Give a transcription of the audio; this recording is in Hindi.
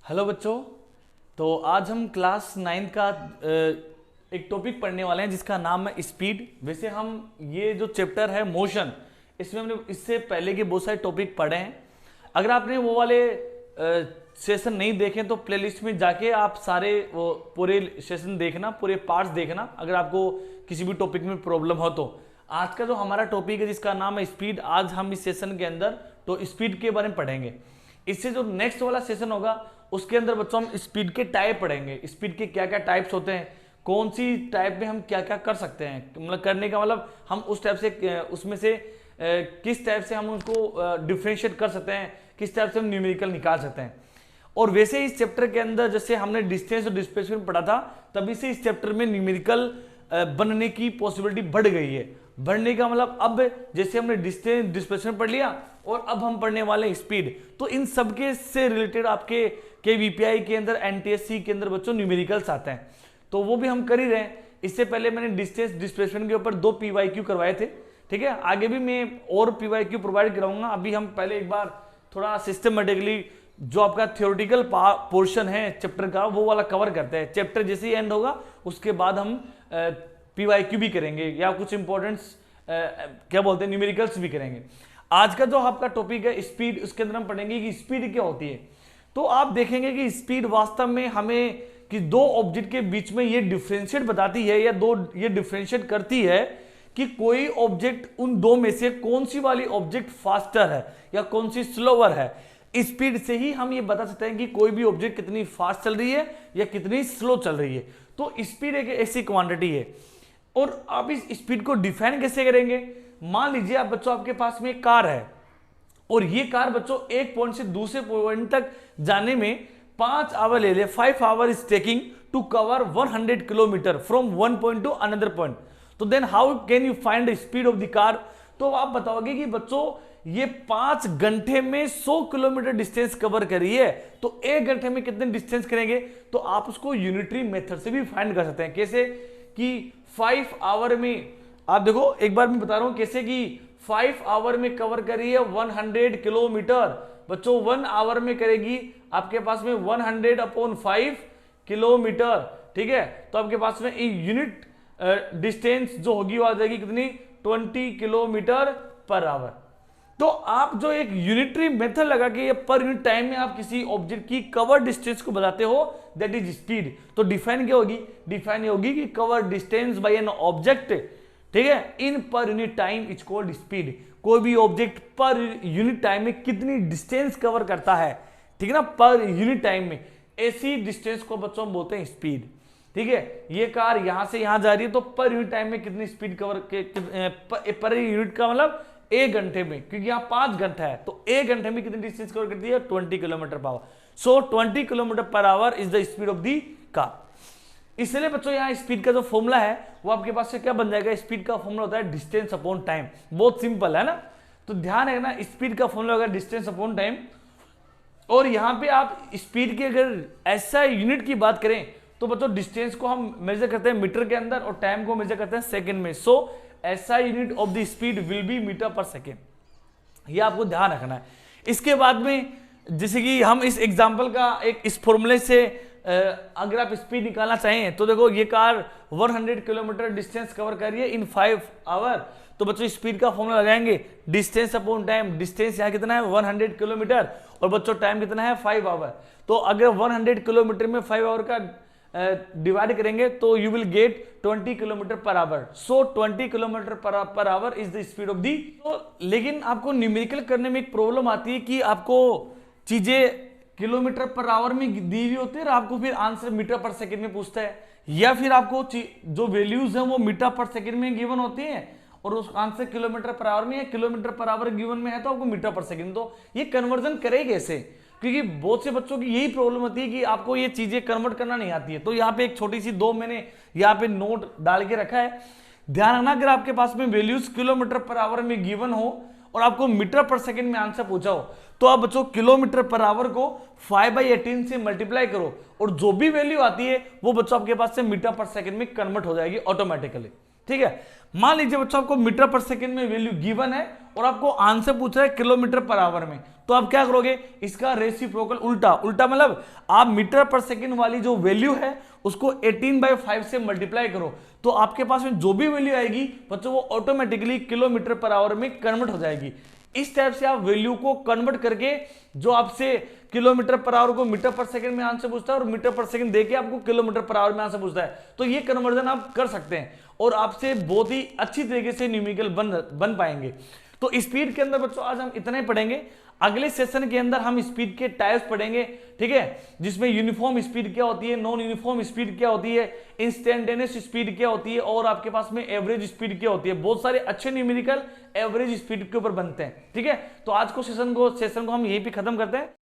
हेलो बच्चों। तो आज हम क्लास 9 का एक टॉपिक पढ़ने वाले हैं जिसका नाम है स्पीड। वैसे हम ये जो चैप्टर है मोशन, इसमें हमने इससे पहले के बहुत सारे टॉपिक पढ़े हैं। अगर आपने वो वाले सेशन नहीं देखे तो प्लेलिस्ट में जाके आप सारे वो पूरे सेशन देखना, पूरे पार्ट्स देखना अगर आपको किसी भी टॉपिक में प्रॉब्लम हो तो। आज का जो हमारा टॉपिक है जिसका नाम है स्पीड, आज हम इस सेशन के अंदर तो स्पीड के बारे में पढ़ेंगे। इससे जो नेक्स्ट वाला सेशन होगा उसके अंदर बच्चों हम स्पीड के टाइप पढ़ेंगे। स्पीड के क्या क्या टाइप्स होते हैं, कौन सी टाइप में हम क्या क्या कर सकते हैं, मतलब करने का मतलब हम उस टाइप से उसमें से किस टाइप से हम उसको डिफरेंशिएट कर सकते हैं, किस टाइप से हम न्यूमेरिकल निकाल सकते हैं। और वैसे इस चैप्टर के अंदर जैसे हमने डिस्टेंस और डिस्प्लेसमेंट पढ़ा था, तभी से इस चैप्टर में न्यूमेरिकल बनने की पॉसिबिलिटी बढ़ गई है। बढ़ने का मतलब अब जैसे हमने डिस्टेंस डिस्प्लेसमेंट पढ़ लिया और अब हम पढ़ने वाले हैं स्पीड, तो इन सबके से रिलेटेड आपके वीपीआई के अंदर, एनटीएससी के अंदर बच्चों न्यूमेरिकल्स आते हैं, तो वो भी हम कर ही रहे हैं। इससे पहले मैंने डिस्टेंस डिस्प्लेसमेंट के ऊपर 2 पीवाईक्यू करवाए थे, ठीक है। आगे भी मैं और पीवाईक्यू प्रोवाइड कराऊंगा। अभी हम पहले एक बार थोड़ा सिस्टमेटिकली जो आपका थियोरेटिकल पोर्शन है चैप्टर का वो वाला कवर करते हैं। चैप्टर जैसे ही एंड होगा उसके बाद हम पीवाईक्यू भी करेंगे या कुछ इंपॉर्टेंट्स क्या बोलते हैं न्यूमेरिकल्स भी करेंगे। आज का जो आपका टॉपिक है स्पीड, उसके अंदर हम पढ़ेंगे कि स्पीड क्या होती है। तो आप देखेंगे कि स्पीड वास्तव में हमें कि दो ऑब्जेक्ट के बीच में ये डिफरेंशिएट बताती है या ये डिफरेंशिएट करती है कि कोई ऑब्जेक्ट उन दो में से कौन सी वाली ऑब्जेक्ट फास्टर है या कौन सी स्लोअर है। स्पीड से ही हम ये बता सकते हैं कि कोई भी ऑब्जेक्ट कितनी फास्ट चल रही है या कितनी स्लो चल रही है। तो स्पीड एक ऐसी क्वांटिटी है। और आप इस स्पीड को डिफाइन कैसे करेंगे। मान लीजिए आप बच्चों आपके पास में एक कार है और ये कार बच्चों एक पॉइंट से दूसरे पॉइंट तक जाने में 5 आवर ले ले, 5 hour is taking to cover 100 kilometre from one point to another point. तो then how can you find the speed of the car. तो आप बताओगे कि बच्चों ये 5 घंटे में 100 किलोमीटर डिस्टेंस कवर करी है, तो 1 घंटे में कितने डिस्टेंस करेंगे। तो आप उसको यूनिटरी मेथड से भी फाइंड कर सकते हैं। कैसे कि 5 आवर में, आप देखो एक बार मैं बता रहा हूं कैसे कि 5 आवर में कवर करी है 100 किलोमीटर। बच्चों 1 आवर में करेगी आपके पास में 100/5 किलोमीटर, ठीक है। तो आपके पास में यूनिट डिस्टेंस जो होगी वो आ जाएगी कितनी, 20 किलोमीटर पर आवर। तो आप जो एक यूनिटरी मेथड लगा के पर यूनिट टाइम में आप किसी ऑब्जेक्ट की कवर डिस्टेंस को बताते हो, दैट इज स्पीड। तो डिफाइन क्या होगी, डिफाइन होगी कि cover distance by an object, ठीक है, in per unit time is called speed. कोई भी ऑब्जेक्ट पर यूनिट टाइम में कितनी डिस्टेंस कवर करता है, ठीक है ना, पर यूनिट टाइम में, ऐसी डिस्टेंस को बच्चों हम बोलते हैं स्पीड, ठीक है। ये कार यहां से यहां जा रही है तो पर यूनिट टाइम में कितनी स्पीड कवर पर यूनिट का मतलब 1 घंटे में, क्योंकि यहाँ 5 घंटा है तो 1 घंटे में कितनी डिस्टेंस कवर करती है, 20 kilometre per hour. So 20 kilometre per hour is the speed of the car. इसलिए बच्चों यहाँ स्पीड का जो फॉर्मूला है वो आपके पास से क्या बन जाएगा, स्पीड का फॉर्मूला होता है डिस्टेंस अपॉन टाइम। बहुत सिंपल है ना, तो ध्यान रखना स्पीड का फॉर्मूला होगा डिस्टेंस अपॉन टाइम। और यहाँ पे आप स्पीड की अगर ऐसा यूनिट की बात करें तो बच्चों डिस्टेंस को हम मेजर करते हैं मीटर के अंदर और टाइम को मेजर करते हैं सेकंड में। सो ऐसा unit of the speed will be metre per second, ये आपको ध्यान रखना है। इसके बाद में जैसे कि हम इस एग्जांपल का एक इस फॉर्मूले से अगर आप स्पीड निकालना चाहें तो देखो ये कार 100 किलोमीटर डिस्टेंस कवर कर रही है इन 5 आवर। तो बच्चों स्पीड का फॉर्मूला लगाएंगे डिस्टेंस अपॉन टाइम। डिस्टेंस यहाँ कितना है 100 किलोमीटर और बच्चों टाइम कितना है 5 आवर। तो अगर 100 किलोमीटर में 5 आवर का डिवाइड करेंगे तो you will get 20 kilometre per hour. So 20 kilometre per hour is the speed of the. तो लेकिन आपको न्यूमेरिकल करने में एक प्रॉब्लम आती है कि आपको चीजें किलोमीटर पर आवर में दी हुई होती है और आपको फिर आंसर मीटर पर सेकंड में पूछता है, या फिर आपको जो वैल्यूज है वो मीटर पर सेकंड में गिवन होती है और उस आंसर किलोमीटर पर आवर में या किलोमीटर पर आवर गिवन में है तो आपको मीटर पर सेकंड। तो ये कन्वर्जन करे कैसे, क्योंकि बहुत से बच्चों की यही प्रॉब्लम होती है कि आपको ये चीजें कन्वर्ट करना नहीं आती है। तो यहाँ पे एक छोटी सी 2 मैंने यहाँ पे नोट डाल के रखा है। ध्यान रखना अगर आपके पास में वैल्यूज किलोमीटर पर आवर में गिवन हो और आपको मीटर पर सेकंड में आंसर पूछा हो तो आप बच्चों किलोमीटर पर आवर को 5/18 से मल्टीप्लाई करो और जो भी वैल्यू आती है वो बच्चों आपके पास से मीटर पर सेकंड में कन्वर्ट हो जाएगी ऑटोमेटिकली, ठीक है। मान लीजिए बच्चों आपको मीटर पर सेकंड में वैल्यू गिवन है और आपको आंसर पूछ रहा है किलोमीटर पर आवर में, तो आप क्या करोगे, इसका रेसिप्रोकल उल्टा, उल्टा मतलब आप मीटर पर सेकंड वाली जो वैल्यू है उसको 18/5 से मल्टीप्लाई करो, तो आपके पास में जो भी वैल्यू आएगी बच्चों वो ऑटोमेटिकली किलोमीटर पर आवर में कन्वर्ट हो जाएगी। इस टाइप से आप वैल्यू को कन्वर्ट करके जो आपसे किलोमीटर पर आवर को मीटर पर सेकंड में आंसर पूछता है और मीटर पर सेकंड देके आपको किलोमीटर पर आवर में आंसर पूछता है, तो ये कन्वर्जन आप कर सकते हैं और आपसे बहुत ही अच्छी तरीके से न्यूमेरिकल बन पाएंगे। तो स्पीड के अंदर बच्चों आज हम इतना ही पढ़ेंगे। अगले सेशन के अंदर हम स्पीड के टाइप्स पढ़ेंगे, ठीक है, जिसमें यूनिफॉर्म स्पीड क्या होती है, नॉन यूनिफॉर्म स्पीड क्या होती है, इंस्टेंटेनियस स्पीड क्या होती है और आपके पास में एवरेज स्पीड क्या होती है। बहुत सारे अच्छे न्यूमेरिकल एवरेज स्पीड के ऊपर बनते हैं, ठीक है। तो आज को सेशन को हम यहीं पे खत्म करते हैं।